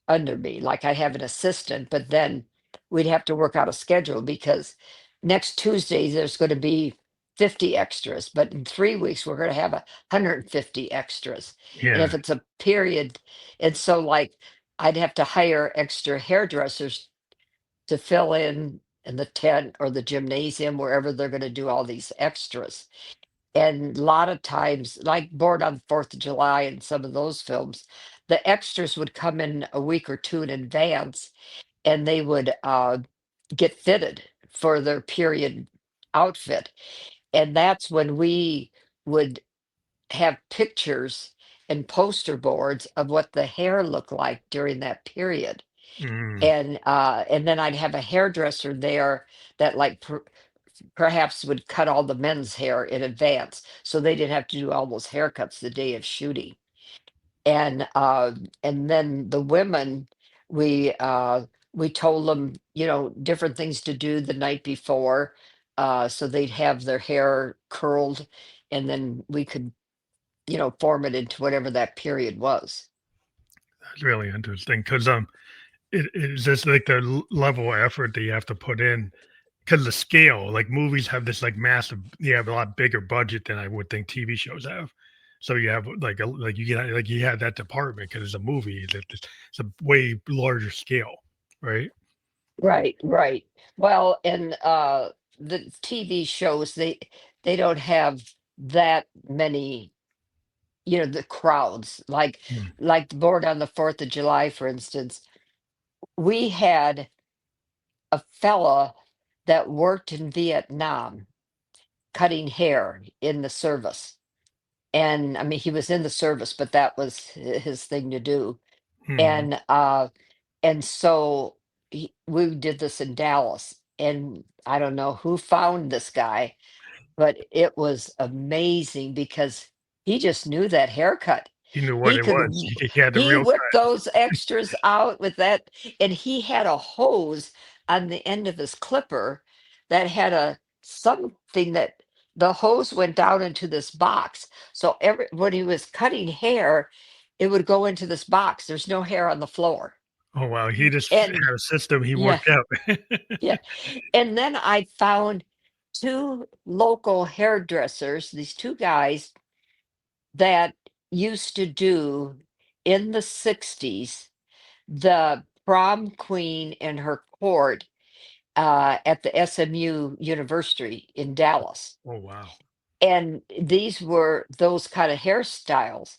under me, like I'd have an assistant, but then we'd have to work out a schedule because next Tuesday there's going to be 50 extras, but in 3 weeks we're going to have 150 extras. And Yeah. if it's a period, and so like I'd have to hire extra hairdressers to fill in the tent or the gymnasium, wherever they're going to do all these extras. And a lot of times, like Born on the Fourth of July and some of those films, the extras would come in a week or two in advance, and they would get fitted for their period outfit. And that's when we would have pictures and poster boards of what the hair looked like during that period. Mhm. And then I'd have a hairdresser there that like perhaps would cut all the men's hair in advance, so they didn't have to do all those haircuts the day of shooting. And then the women, we uh we told them, different things to do the night before, so they'd have their hair curled, and then we could, form it into whatever that period was. That's really interesting because it's just like the level of effort that you have to put in because the scale like movies have this like massive you have a lot bigger budget than I would think TV shows have. So you have like you get like you have that department because it's a movie. It's a way larger scale, right? Right, right. Well, and the TV shows, they don't have that many, the crowds, Mm, like the board on the 4th of July, for instance. We had a fella that worked in Vietnam cutting hair in the service. And I mean, he was in the service, but that was his thing to do. mhm. And so we did this in Dallas, and I don't know who found this guy, but it was amazing because he just knew that haircut. He knew what He it could was. He had the he real whipped those extras out with that, and he had a hose on the end of his clipper that had a something that the hose went down into this box. So when he was cutting hair, it would go into this box. There's no hair on the floor. Oh, wow, he just had And a system he yeah, worked out. yeah. And then I found two local hairdressers, these two guys that used to do in the 60s the prom queen and her court at the SMU University in Dallas. Oh, wow. And these were those kind of hairstyles.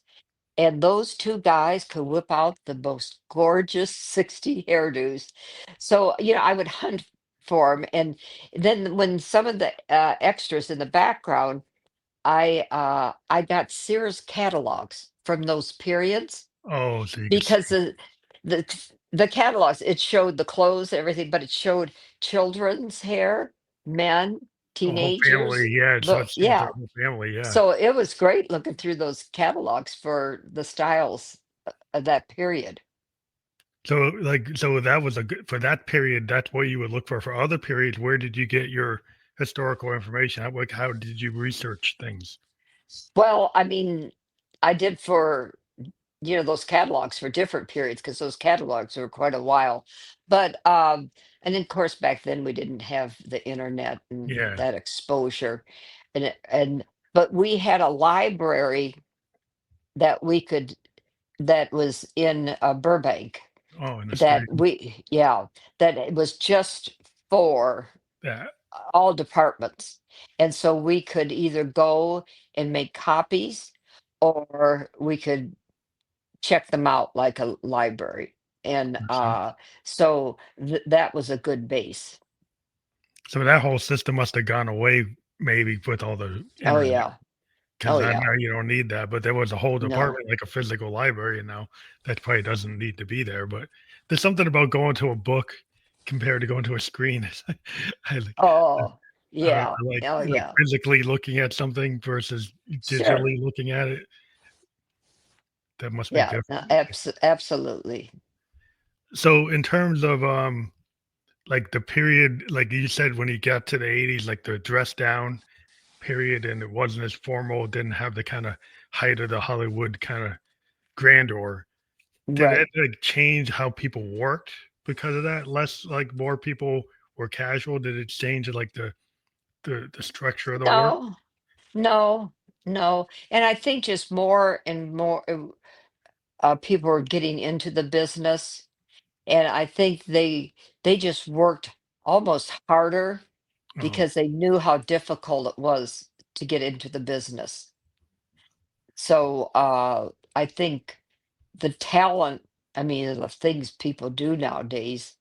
And those two guys could whip out the most gorgeous 60 hairdos. So, I would hunt for them. And then when some of the extras in the background, I got Sears catalogs from those periods Oh, so you could because see the catalogs, it showed the clothes, everything, but it showed children's hair, men, the whole family, teenagers. yeah, so it shows the Yeah. whole family, yeah. So it was great looking through those catalogs for the styles of that period. So, like, so that was a good for that period, that's what you would look for. For other periods, where did you get your historical information? How did you research things? Well, I mean, I did for, those catalogs for different periods because those catalogs were quite a while. But and then of course back then we didn't have the internet and Yeah. that exposure. And but we had a library that we could that was in Burbank Oh, and the that study, we yeah, that it was just for that all departments. And so we could either go and make copies or we could check them out like a library. And makes sense. so that was a good base. So that whole system must have gone away maybe with all the Oh internet. yeah. 'Cause Oh I yeah. know you don't need that, but there was a whole No. department, like a physical library, and now that probably doesn't need to be there, but there's something about going to a book compared to going to a screen. I like Oh I yeah. Oh like yeah. physically looking at something versus Sure. digitally looking at it. That must be Yeah. No, different. absolutely. So in terms of, like the period, like you said, when you got to the '80s, like the dress down period, and it wasn't as formal, didn't have the kinda height of the Hollywood kinda grandeur. Did it, Right. like, change how people worked because of that? Less like more people were casual? Did it change, like, the structure of the work? No. No. No. And I think just more and more people are getting into the business. And I think they just worked almost harder Oh, because they knew how difficult it was to get into the business. So, I think the talent, I mean, the things people do nowadays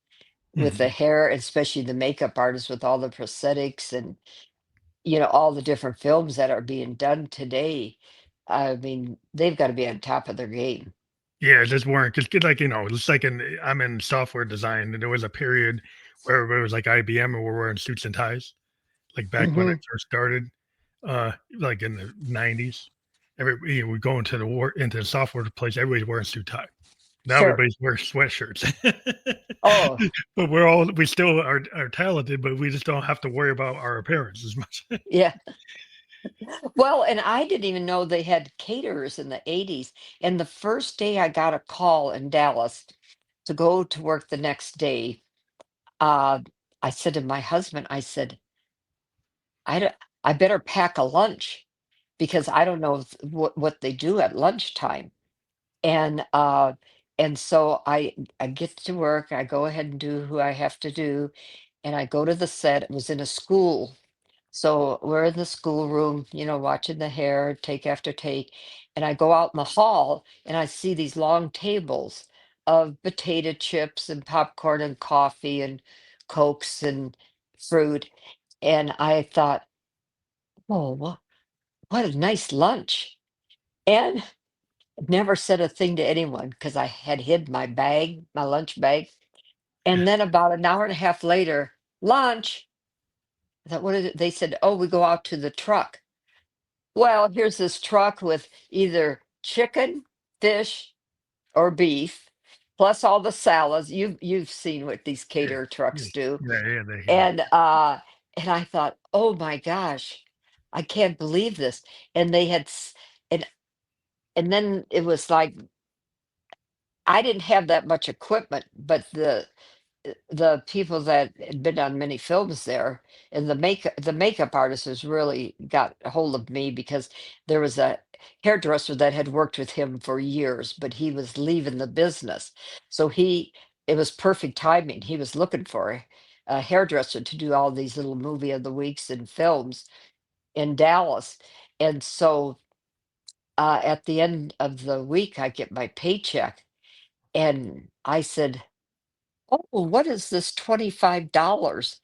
with the mhm. hair, especially the makeup artists with all the prosthetics and, all the different films that are being done today. I mean, they've got to be on top of their game. Yeah, just weren't 'cause like, it's like I'm in software design, and there was a period where it was like IBM and we're wearing suits and ties, like back when it Hmm. first started, like in the '90s. We go into the software place, everybody's wearing suit tie. Now Sure. everybody's wearing sweatshirts. Oh, But we still are talented, but we just don't have to worry about our appearance as much. yeah. Well, and I didn't even know they had caterers in the 80s. And the first day I got a call in Dallas to go to work the next day, uh, I said to my husband, I said, I, d- I better pack a lunch because I don't know what they do at lunchtime. And so I get to work, I go ahead and do who I have to do, and I go to the set. It was in a school. So we're in the schoolroom, watching the hair take after take. And I go out in the hall and I see these long tables of potato chips and popcorn and coffee and cokes and fruit. And I thought, oh, what a nice lunch. And never said a thing to anyone because I had hid my bag, my lunch bag. And then about an hour and a half later, lunch. I thought, what is it? They said, oh, we go out to the truck. Well, here's this truck with either chicken, fish, or beef, plus all the salads. You've seen what these Yeah, caterer yeah, trucks do. yeah, they have. And I thought, "Oh my gosh, I can't believe this." And they had and then it was like I didn't have that much equipment, but the people that had been on many films there, and the makeup artist has really got a hold of me because there was a hairdresser that had worked with him for years, but he was leaving the business. So it was perfect timing. He was looking for a hairdresser to do all these little movie of the weeks and films in Dallas. And so at the end of the week, I get my paycheck, and I said, "Oh, what is this $25?"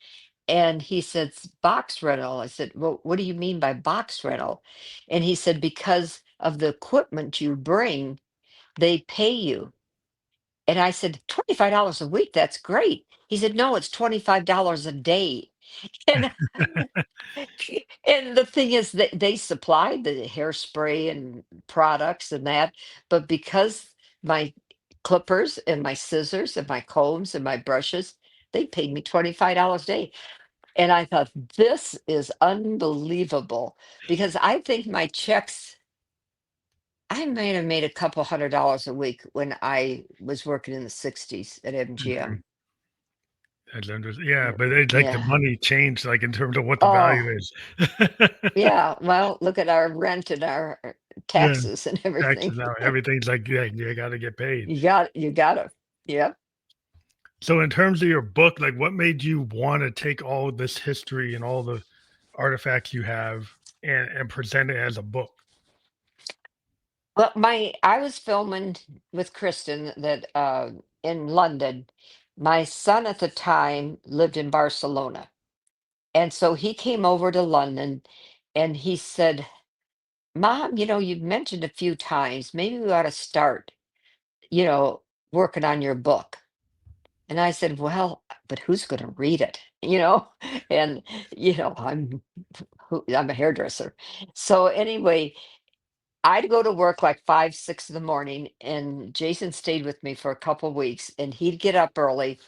And he said, "Box rental." I said, "Well, what do you mean by box rental?" And he said, "Because of the equipment you bring, they pay you." And I said, "$25 a week? That's great." He said, "No, it's $25 a day." And and the thing is that they supplied the hairspray and products and that, but because my clippers and my scissors and my combs and my brushes, they paid me $25 a day. And I thought, this is unbelievable because I think my checks, I might have made a couple $100 a week when I was working in the 60s at Mhm. MGM. Yeah, but it's like the Yeah. money changed, like, in terms of what the Oh, value is. yeah. Well, look at our rent and our Yeah, taxes and everything. taxes now, everything's like, yeah, you gotta get paid. You gotta. Yep. So in terms of your book, like, what made you wanna take all of this history and all the artifacts you have and present it as a book? Well, I was filming with Kristen that in London. My son at the time lived in Barcelona. And so he came over to London and he said, "Mom, you've mentioned a few times, maybe we ought to start, you know, working on your book." And I said, "Well, but who's going to read it?" And, I'm a hairdresser. So anyway, I'd go to work like 5, 6 in the morning, and Jason stayed with me for a couple weeks, and he'd get up early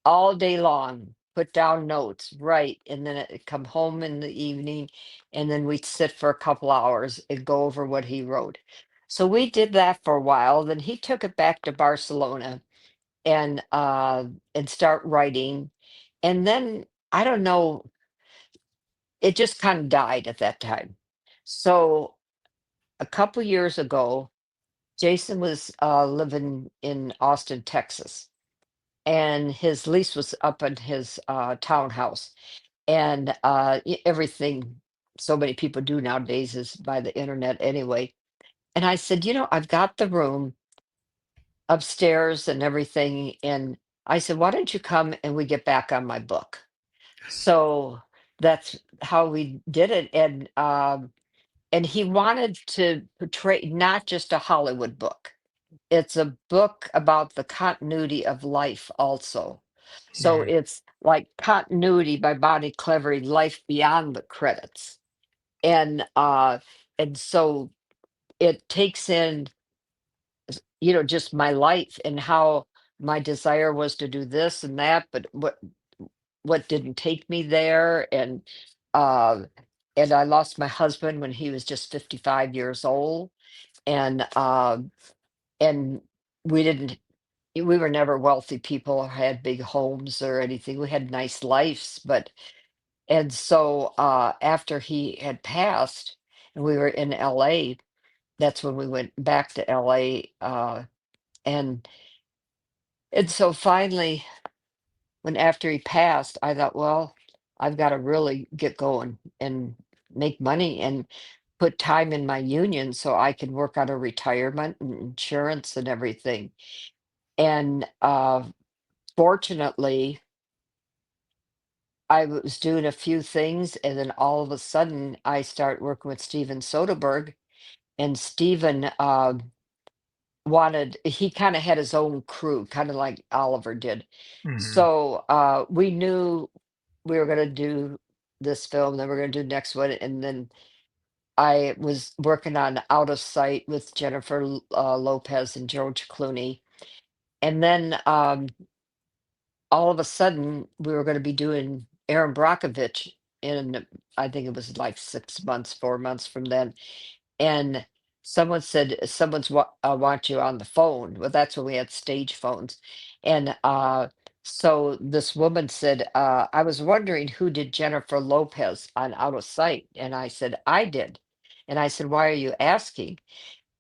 all day long, put down notes, write, and then I'd come home in the evening, and then we'd sit for a couple hours and go over what he wrote. So we did that for a while. Then he took it back to Barcelona and start writing. And then I don't know, it just kind of died at that time. So a couple years ago, Jason was living in Austin, Texas, and his lease was up in his townhouse. And everything so many people do nowadays is by the internet anyway. And I said, I've got the room upstairs and everything. And I said, why don't you come and we get back on my book? So that's how we did it. And he wanted to portray not just a Hollywood book. It's a book about the continuity of life also. So Mhm. it's like continuity by Bonnie Clevery, life beyond the credits. And so it takes in, just my life and how my desire was to do this and that, but what didn't take me there. Uh and I lost my husband when he was just 55 years old. And we didn't we were never wealthy people or had big homes or anything. We had nice lives, but and so after he had passed and we were in LA, that's when we went back to LA. And and so finally, when after he passed, I thought, well, I've got to really get going and make money and put time in my union so I can work on a retirement and insurance and everything. And fortunately, I was doing a few things, and then all of a sudden, I start working with Steven Soderbergh, and Steven he kind of had his own crew, kind of like Oliver did. Mhm. So we knew we were going to do this film, then we're going to do the next one, and then I was working on Out of Sight with Jennifer Lopez and George Clooney, and then all of a sudden we were going to be doing Aaron Brockovich in, I think it was like 6 months, 4 months from then. And someone said want you on the phone. Well, that's when we had stage phones. And so this woman said, I was wondering who did Jennifer Lopez on Out of Sight. And I said, I did. And I said, why are you asking?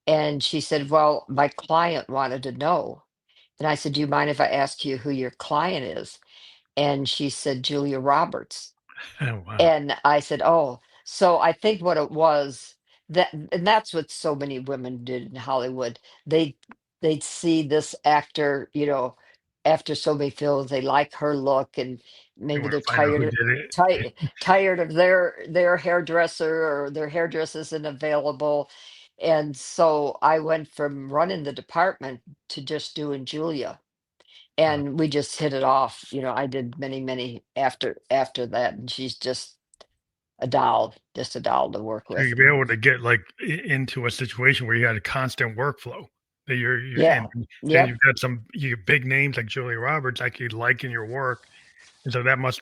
And she said, well, my client wanted to know. And I said, do you mind if I ask you who your client is? And she said, Julia Roberts. Oh, wow. And I said, "Oh." So I think what it was, and that's what so many women did in Hollywood. They they'd see this actor, after so many films, they like her look, and You maybe want they're to find out who did it. tired of their hairdresser, or their hairdresser isn't available. And so I went from running the department to just doing Julia. Wow. And we just hit it off. I did many, many after that, and she's just a doll to work So with. you'd be able to get, like, into a situation where you had a constant workflow that you're and Yeah. then Yep. you've got some you big names like Julia Roberts actually liking your work, and so that must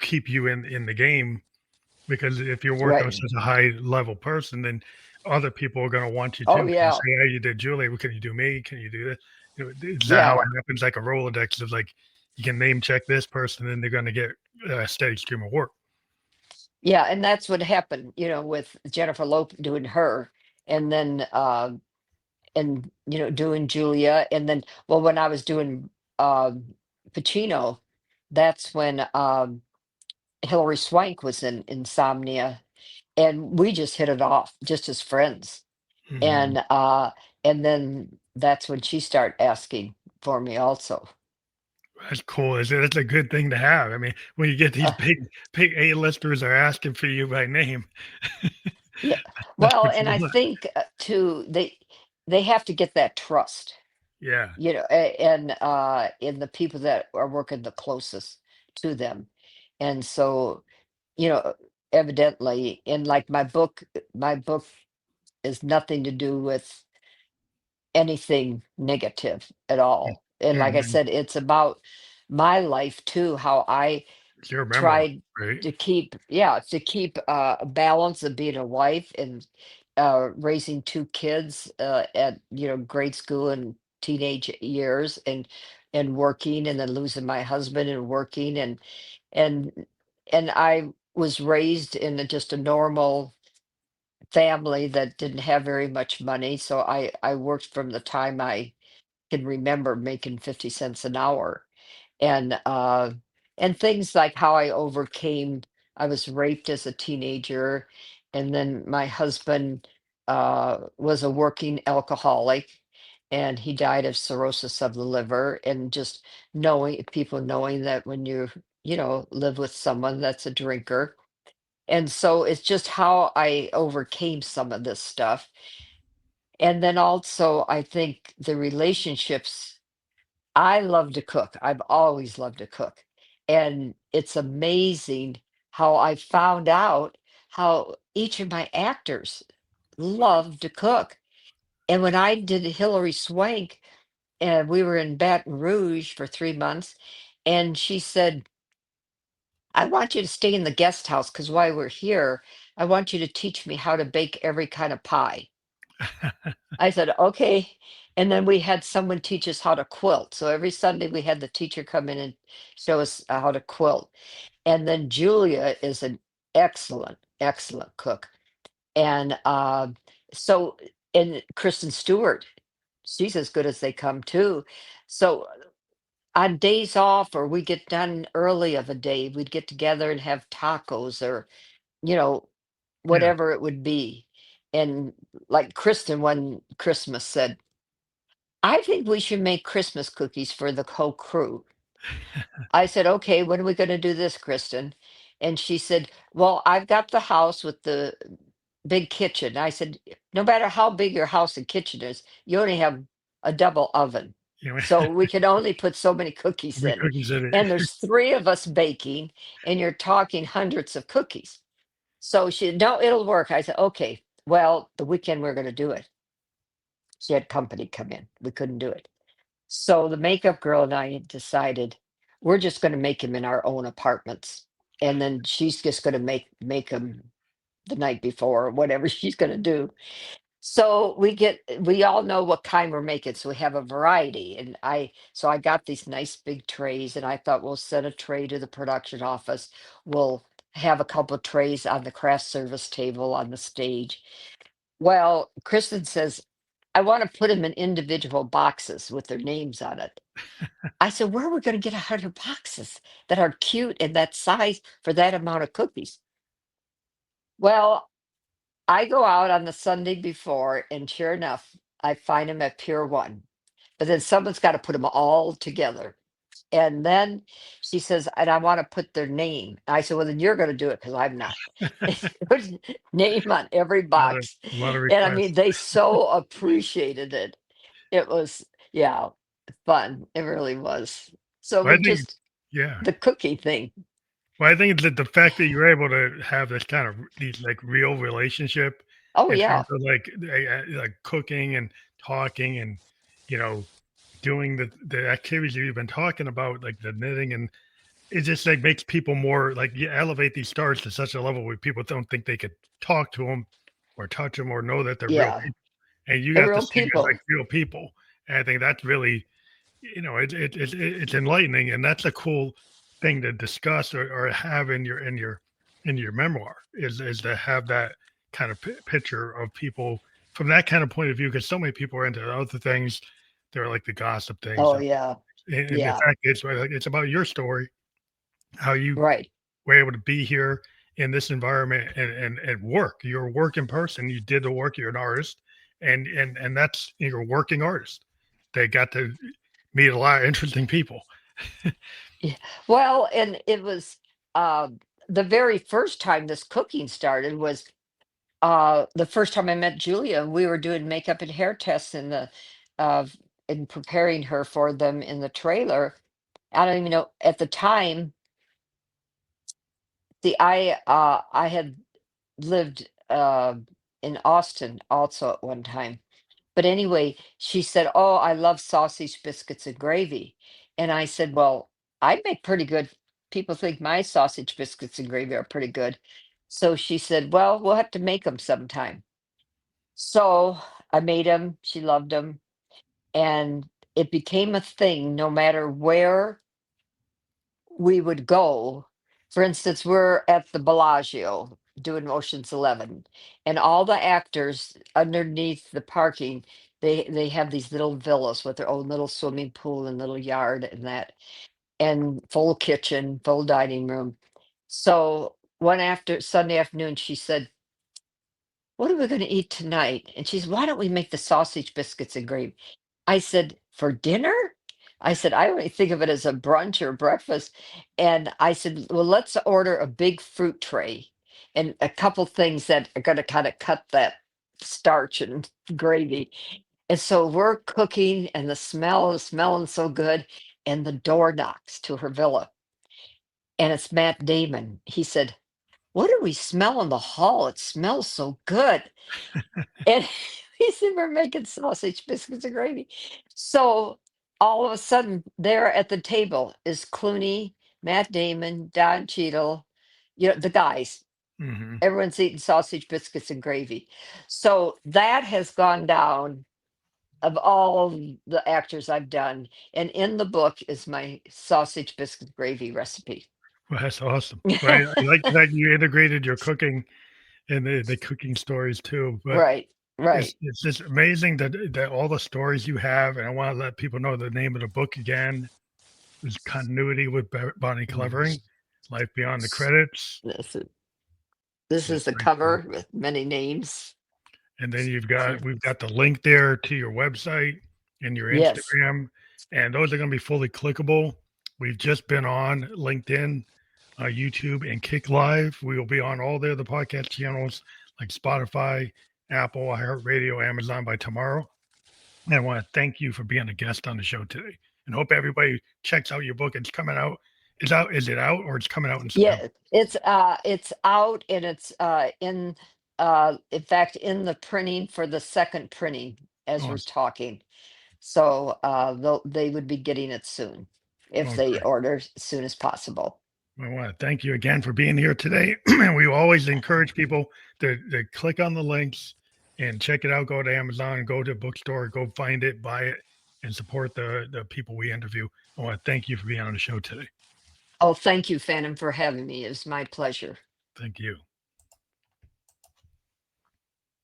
keep you in the game because if you're working with Right. such a high level person, then other people are gonna want you Oh, too. Can you yeah. say, "Hey, you did Julia, well, can you do me? Can you do this?" Is that how it Yeah. happens, like a Rolodex of, like, you can name check this person, and they're gonna get a steady stream of work. Yeah, and that's what happened, with Jennifer Lope doing her, and then, doing Julia, and then, well, when I was doing, Pacino, that's when, Hilary Swank was in Insomnia, and we just hit it off just as friends. Mhm. And then that's when she started asking for me also. That's cool. It's a good thing to have. I mean, when you get these Uh, big A-listers are asking for you by name, yeah. that's Well, what and you I want. think, too, they have to get that trust, Yeah. in the people that are working the closest to them. And so, you know, evidently, in like my book is nothing to do with anything negative at all. And like I Mhm. said, it's about my life too, how I It's your memoir, tried right? to keep a balance of being a wife, and raising two kids, at grade school and teenage years, and working, and then losing my husband and working, and and I was raised in just a normal family that didn't have very much money, so I worked from the time I can remember making 50 cents an hour. And things like how I overcame, I was raped as a teenager, and then my husband was a working alcoholic, and he died of cirrhosis of the liver. And just knowing that when you live with someone that's a drinker. And so it's just how I overcame some of this stuff. And then also, I think the relationships, I love to cook. I've always loved to cook. And it's amazing how I found out how each of my actors love to cook. And when I did Hilary Swank, and we were in Baton Rouge for 3 months, and she said, I want you to stay in the guest house because while we're here, I want you to teach me how to bake every kind of pie. I said, okay. And then we had someone teach us how to quilt. So every Sunday we had the teacher come in and show us how to quilt. And then Julia is an excellent, excellent cook. And so, and Kristen Stewart, she's as good as they come too. So on days off, or we get done early of a day, we'd get together and have tacos, or, you know, Yeah. whatever it would be. And like Kristen one Christmas said, I think we should make Christmas cookies for the whole crew. I said, okay, when are we going to do this, Kristen? And she said, well, I've got the house with the big kitchen. I said, no matter how big your house and kitchen is, you only have a double oven. You know, So we can only put so many cookies big in. cookies in And it. there's three of us baking, and you're talking hundreds of cookies. So she said, no, it'll work. I said, okay, well, the weekend we're going to do it. She had company come in. We couldn't do it. So the makeup girl and I decided we're just going to make him in our own apartments, and then she's just going to make them the night before, or whatever she's going to do. So we all know what kind we're making, so we have a variety. And I got these nice big trays, and I thought we'll send a tray to the production office. We'll have a couple trays on the craft service table on the stage. Well, Kristen says, I want to put them in individual boxes with their names on it. I said, where are we going to get 100 boxes that are cute and that size for that amount of cookies? Well, I go out on the Sunday before, and sure enough, I find them at Pier 1. But then someone's got to put them all together. And then she says, and I want to put their name. I said, well, then you're going to do it because I'm not. Put name on every box. A lot of And I mean, requests. they so appreciated it. It was, yeah, fun. It really was. So Well, I we think, just, yeah. the cookie thing. Well, I think that the fact that you're able to have this kind of these like real relationship Oh, in terms yeah. of like cooking and talking and you know doing the activities you've been talking about, like the knitting, and it just like makes people more like you elevate these stars to such a level where people don't think they could talk to them or touch them or know that they're real Yeah. people, and you The got to real see them as like people. real people. And I think that's really it's enlightening, and that's a cool thing to discuss or have in your memoir is to have that kind of picture of people from that kind of point of view, because so many people are into other things. They're like the gossip things, Oh, yeah. and the Yeah. fact is, like, it's about your story, how you Right. were able to be here in this environment and work. You're a working person. You did the work. You're an artist, and that's you're a working artist. They got to meet a lot of interesting people. Yeah. Well, and it was uh, the very first time this cooking started was the first time I met Julia. We were doing makeup and hair tests uh, in preparing her for them in the trailer. I don't even know at the time. I had lived in Austin also at one time. But anyway, she said, "Oh, I love sausage biscuits and gravy." And I said, "Well, I make pretty good. People think my sausage biscuits and gravy are pretty good." So she said, "Well, we'll have to make them sometime." So I made them. She loved them. And it became a thing no matter where we would go. For instance, we're at the Bellagio doing Ocean's 11, and all the actors underneath the parking, they have these little villas with their own little swimming pool and little yard and that, and full kitchen, full dining room. So one after Sunday afternoon, she said, what are we going to eat tonight? And she said, why don't we make the sausage biscuits and gravy? I said, for dinner? I said, I only think of it as a brunch or breakfast. And I said, well, let's order a big fruit tray and a couple things that are going to kind of cut that starch and gravy. And so we're cooking, and the smell is smelling so good. And the door knocks to her villa, and it's Matt Damon. He said, what do we smell in the hall? It smells so good. And he said, we're making sausage, biscuits, and gravy. So all of a sudden, there at the table is Clooney, Matt Damon, Don Cheadle, the guys. Hmm. Everyone's eating sausage, biscuits, and gravy. So that has gone down of all the actors I've done. And in the book is my sausage, biscuit, gravy recipe. Well, that's awesome. Well, I like that you integrated your cooking and the cooking stories too. But Right, right. it's just amazing that all the stories you have, and I want to let people know the name of the book again is Continuity with Bonnie Mm. Clevering, Life Beyond the Credits. This is, this That's is the right there. cover with many names. And then So, we've got the link there to your website and your yes. Instagram, and those are going to be fully clickable. We've just been on LinkedIn, YouTube, and Kick Live. We will be on all the other podcast channels like Spotify, Apple, iHeartRadio, Amazon by tomorrow. And I want to thank you for being a guest on the show today, and hope everybody checks out your book. It's coming out. Is out? Is it out or it's coming out in September? Yeah, it's out, and it's in fact in the printing for the second printing as we're Awesome. talking. So they would be getting it soon if Well, they great. order as soon as possible. I want to thank you again for being here today. And we always encourage people to click on the links, and check it out. Go to Amazon, go to a bookstore, go find it, buy it, and support the people we interview. I want to thank you for being on the show today. Oh, thank you, Phantom, for having me. It's my pleasure. Thank you.